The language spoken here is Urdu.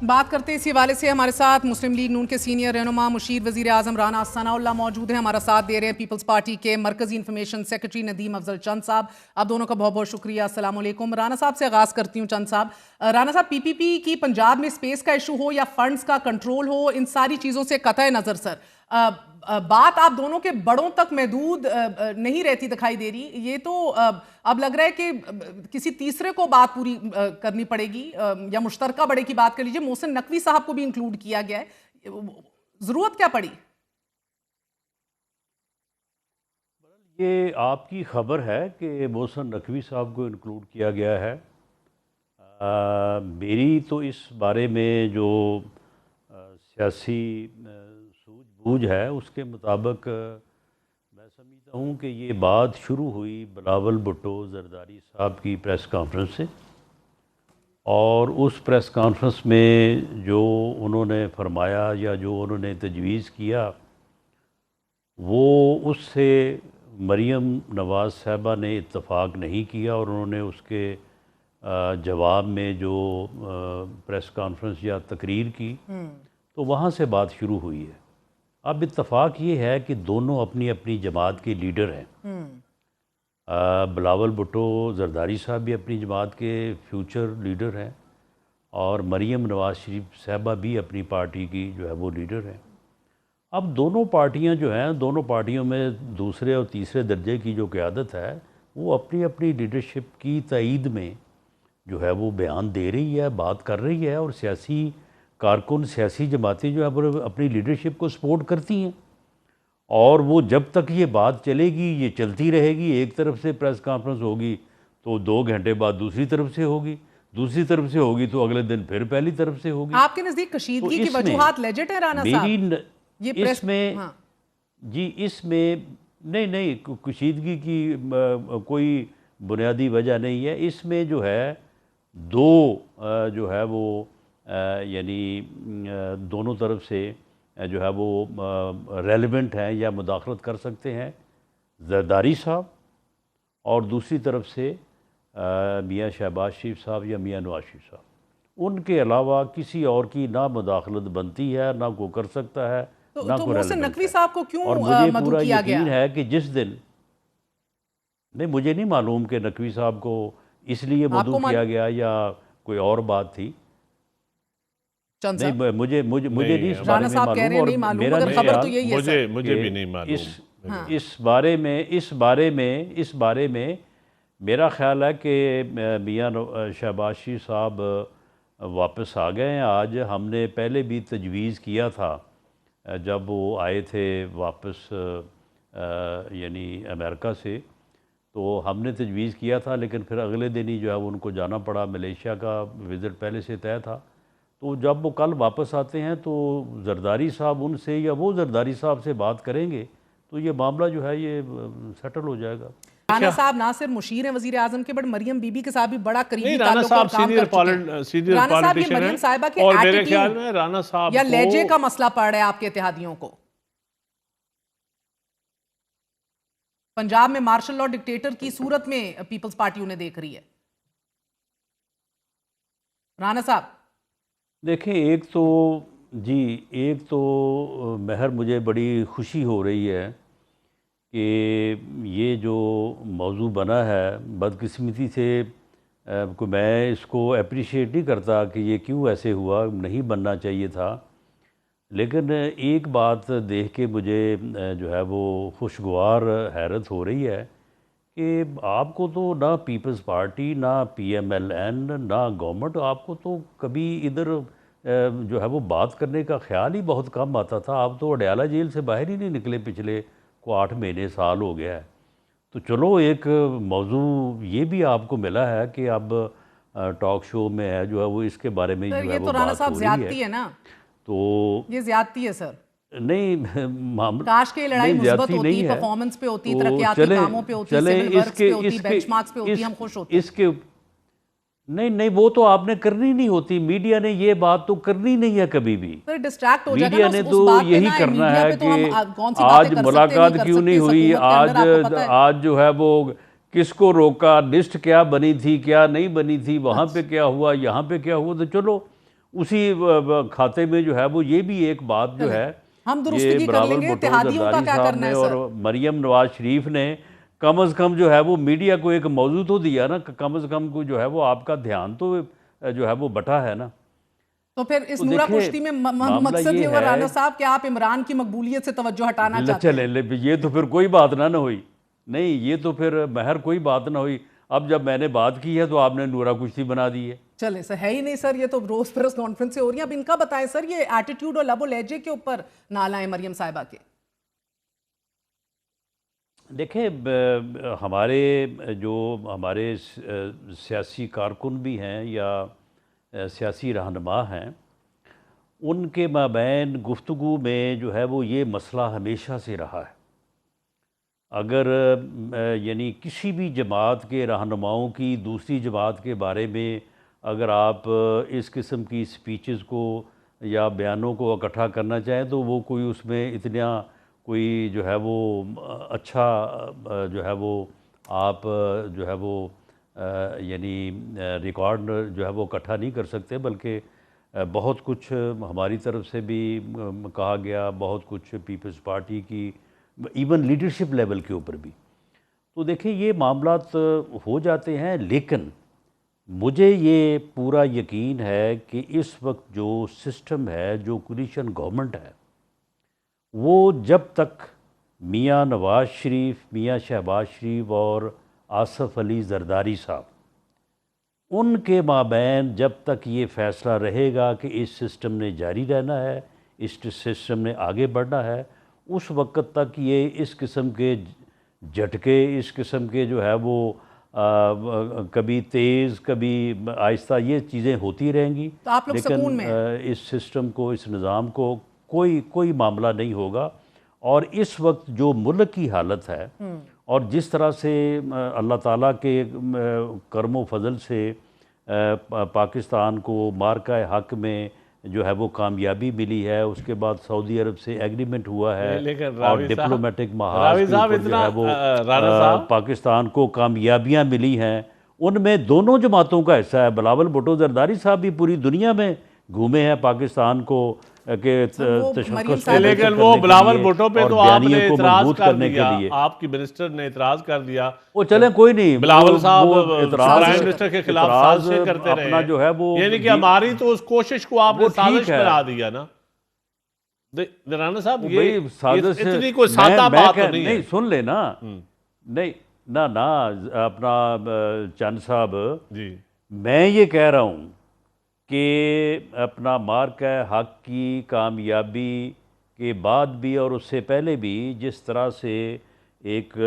بات کرتے اسی حوالے سے ہمارے ساتھ مسلم لیگ نون کے سینئر رہنما مشیر وزیر اعظم رانا ثناء اللہ موجود ہیں، ہمارا ساتھ دے رہے ہیں پیپلز پارٹی کے مرکزی انفارمیشن سیکرٹری ندیم افضل چند صاحب. آپ دونوں کا بہت بہت شکریہ. السلام علیکم. رانا صاحب سے آغاز کرتی ہوں. چند صاحب، رانا صاحب، پی پی پی کی پنجاب میں سپیس کا ایشو ہو یا فنڈز کا کنٹرول ہو، ان ساری چیزوں سے قطع نظر سر بات آپ دونوں کے بڑوں تک محدود نہیں رہتی دکھائی دے رہی. یہ تو اب لگ رہا ہے کہ کسی تیسرے کو بات پوری کرنی پڑے گی، یا مشترکہ بڑے کی بات کر لیجئے. محسن نقوی صاحب کو بھی انکلوڈ کیا گیا ہے، ضرورت کیا پڑی؟ یہ آپ کی خبر ہے کہ محسن نقوی صاحب کو انکلوڈ کیا گیا ہے. میری تو اس بارے میں جو سیاسی سوجھ بوجھ ہے اس کے مطابق میں سمجھتا ہوں کہ یہ بات شروع ہوئی بلاول بھٹو زرداری صاحب کی پریس کانفرنس سے، اور اس پریس کانفرنس میں جو انہوں نے فرمایا یا جو انہوں نے تجویز کیا وہ اس سے مریم نواز صاحبہ نے اتفاق نہیں کیا، اور انہوں نے اس کے جواب میں جو پریس کانفرنس یا تقریر کی تو وہاں سے بات شروع ہوئی ہے. اب اتفاق یہ ہے کہ دونوں اپنی اپنی جماعت کے لیڈر ہیں. بلاول بھٹو زرداری صاحب بھی اپنی جماعت کے فیوچر لیڈر ہیں، اور مریم نواز شریف صاحبہ بھی اپنی پارٹی کی جو ہے وہ لیڈر ہیں. اب دونوں پارٹیاں جو ہیں، دونوں پارٹیوں میں دوسرے اور تیسرے درجے کی جو قیادت ہے وہ اپنی اپنی لیڈرشپ کی تائید میں جو ہے وہ بیان دے رہی ہے، بات کر رہی ہے، اور سیاسی کارکن، سیاسی جماعتیں جو ہے اپنی لیڈرشپ کو سپورٹ کرتی ہیں. اور وہ جب تک یہ بات چلے گی یہ چلتی رہے گی. ایک طرف سے پریس کانفرنس ہوگی تو 2 گھنٹے بعد دوسری طرف سے ہوگی، دوسری طرف سے ہوگی تو اگلے دن پھر پہلی طرف سے ہوگی. آپ کے نزدیک کشیدگی کی وجوہات لیجٹ ہے رانا صاحب؟ اس میں جی اس میں نہیں کشیدگی کی کوئی بنیادی وجہ نہیں ہے. اس میں جو ہے دو جو ہے وہ یعنی دونوں طرف سے جو ہے وہ ریلیونٹ ہیں یا مداخلت کر سکتے ہیں، زرداری صاحب اور دوسری طرف سے میاں شہباز شریف صاحب یا میاں نواز شریف صاحب. ان کے علاوہ کسی اور کی نہ مداخلت بنتی ہے، نہ کوئی کر سکتا ہے، نہ کوئی محسن ریلیونٹ نقوی ہے. صاحب کو کیوں اور مجھے مدعو پورا کیا گیا؟ یقین ہے کہ جس دن نہیں، مجھے نہیں معلوم کہ نقوی صاحب کو اس لیے مدعو کیا گیا یا کوئی اور بات تھی. نہیں، مجھے نہیں اس بارے میں معلوم، اور میرا خبر تو یہی ہے مجھے بھی نہیں معلوم. اس بارے میں میرا خیال ہے کہ میاں شہباز شریف صاحب واپس آ گئے ہیں. آج ہم نے پہلے بھی تجویز کیا تھا جب وہ آئے تھے واپس یعنی امریکہ سے، تو ہم نے تجویز کیا تھا، لیکن پھر اگلے دن ہی جو ہے ان کو جانا پڑا. ملیشیا کا وزٹ پہلے سے طے تھا. تو جب وہ کل واپس آتے ہیں تو زرداری صاحب ان سے یا وہ زرداری صاحب سے بات کریں گے تو یہ معاملہ جو ہے یہ سیٹل ہو جائے گا. رانا صاحب نہ صرف مشیر ہیں وزیر اعظم کے، بٹ مریم بی بی کے ساتھ بھی بڑا قریبی رانا تعلق اور صاحب کام کر چکے ہیں. سینئر رانا صاحب، یہ پالیٹیشین مریم ہیں، صاحبہ کے اور میرے خیال میں ایٹیٹیوڈ رانا صاحب یا کو لہجے کا مسئلہ پڑ رہا ہے آپ کے اتحادیوں کو؟ پنجاب میں مارشل لاء ڈکٹیٹر کی صورت میں پیپلز پارٹی انہیں دیکھ رہی ہے. رانا صاحب دیکھیں، ایک تو مہر مجھے بڑی خوشی ہو رہی ہے کہ یہ جو موضوع بنا ہے بدقسمتی سے میں اس کو اپریشیٹ نہیں کرتا کہ یہ کیوں ایسے ہوا، نہیں بننا چاہیے تھا. لیکن ایک بات دیکھ کے مجھے جو ہے وہ خوشگوار حیرت ہو رہی ہے کہ آپ کو تو نہ پیپلز پارٹی، نہ پی ایم ایل این، نہ گورنمنٹ، آپ کو تو کبھی ادھر جو ہے وہ بات کرنے کا خیال ہی بہت کم آتا تھا. آپ تو اڈیالہ جیل سے باہر ہی نہیں نکلے پچھلے 8 مہینے سال ہو گیا ہے. تو چلو ایک موضوع یہ بھی آپ کو ملا ہے کہ اب ٹاک شو میں ہے جو ہے وہ اس کے بارے میں جو ہے وہ بات ہو رہی ہے. زیادتی ہے نا، تو یہ زیادتی ہے سر. نہیں، کاش کے لڑائی مثبت ہوتی، پرفارمنس پہ ہوتی، ترقیاتی کاموں پہ ہوتی، سول ورکس پہ ہوتی، بینچ مارکس پہ ہوتی، ہم خوش ہوتے. نہیں وہ تو آپ نے کرنی نہیں ہوتی. میڈیا نے یہ بات تو کرنی نہیں ہے کبھی بھی. ڈسٹریکٹ ہو جائے گا میڈیا نے تو یہی کرنا ہے کہ آج ملاقات کیوں نہیں ہوئی، آج جو ہے وہ کس کو روکا، لسٹ کیا بنی تھی، کیا نہیں بنی تھی، وہاں پہ کیا ہوا، یہاں پہ کیا ہوا. تو چلو اسی کھاتے میں جو ہے وہ یہ بھی ایک بات جو ہے ہم درستگی کر لیں گے، اتحادیوں کا کیا کرنا ہے سر؟ اور مریم نواز شریف نے کم از کم جو ہے وہ میڈیا کو ایک موضوع تو دیا نا، کم از کم کو جو ہے وہ آپ کا دھیان تو جو ہے وہ بٹا ہے نا۔ تو پھر اس نورا کشتی میں مقصد یہ ہوا رانا صاحب کہ آپ عمران کی مقبولیت سے توجہ ہٹانا چاہتے ہیں؟ چلیں یہ تو پھر کوئی بات نہ ہوئی، نہیں یہ تو پھر مہر کوئی بات نہ ہوئی۔ اب جب میں نے بات کی ہے تو آپ نے نورا کشتی بنا دی ہے۔ چلیں سر، ہے ہی نہیں سر، یہ تو روز پریس کانفرنس سے ہو رہی ہیں۔ اب ان کا بتائیں سر، یہ ایٹیٹیوڈ اور لب و لہجے کے اوپر نالائیں مریم صاحبہ کے۔ دیکھیں ہمارے سیاسی کارکن بھی ہیں یا سیاسی رہنما ہیں، ان کے مابین گفتگو میں جو ہے وہ یہ مسئلہ ہمیشہ سے رہا ہے۔ اگر یعنی کسی بھی جماعت کے رہنماؤں کی دوسری جماعت کے بارے میں اگر آپ اس قسم کی سپیچز کو یا بیانوں کو اکٹھا کرنا چاہیں تو وہ کوئی اس میں اتنا کوئی جو ہے وہ اچھا جو ہے وہ آپ جو ہے وہ یعنی ریکارڈ جو ہے وہ اکٹھا نہیں کر سکتے، بلکہ بہت کچھ ہماری طرف سے بھی کہا گیا، بہت کچھ پیپلز پارٹی کی ایون لیڈرشپ لیول کے اوپر بھی۔ تو دیکھیں یہ معاملات ہو جاتے ہیں، لیکن مجھے یہ پورا یقین ہے کہ اس وقت جو سسٹم ہے، جو کولیشن گورنمنٹ ہے، وہ جب تک میاں نواز شریف، میاں شہباز شریف اور آصف علی زرداری صاحب ان کے مابین جب تک یہ فیصلہ رہے گا کہ اس سسٹم نے جاری رہنا ہے، اس سسٹم نے آگے بڑھنا ہے، اس وقت تک یہ اس قسم کے جھٹکے، اس قسم کے جو ہے وہ کبھی تیز کبھی آہستہ یہ چیزیں ہوتی رہیں گی، تو آپ لوگ سکون لیکن میں اس سسٹم کو، اس نظام کو کوئی معاملہ نہیں ہوگا۔ اور اس وقت جو ملک کی حالت ہے اور جس طرح سے اللہ تعالیٰ کے کرم و فضل سے پاکستان کو مارکہ حق میں جو ہے وہ کامیابی ملی ہے، اس کے بعد سعودی عرب سے ایگریمنٹ ہوا ہے اور ڈپلومیٹک محاذ کے اوپر جو ہے وہ پاکستان کو کامیابیاں ملی ہیں، ان میں دونوں جماعتوں کا حصہ ہے۔ بلاول بھٹو زرداری صاحب بھی پوری دنیا میں گھومے ہیں پاکستان کو کہ تشخص کو، لیکن وہ بلاول بھٹو پہ تو آپ نے اعتراض کر دیا، کے لیے آپ کی منسٹر نے اعتراض کر دیا۔ وہ چلیں کوئی نہیں، بلاول صاحب پرائم منسٹر کے خلاف سازشیں کرتے رہے اپنا جو ہے وہ یعنی کہ ہماری تو اس کوشش کو آپ نے سازش بنا دیا نا۔ رانا صاحب یہ اتنی کوئی سادہ بات تو نہیں ہے۔ نہیں سن لے نا، نہیں نہ اپنا چند صاحب، میں یہ کہہ رہا ہوں کہ اپنا مارکہ حق کی کامیابی کے بعد بھی اور اس سے پہلے بھی جس طرح سے ایک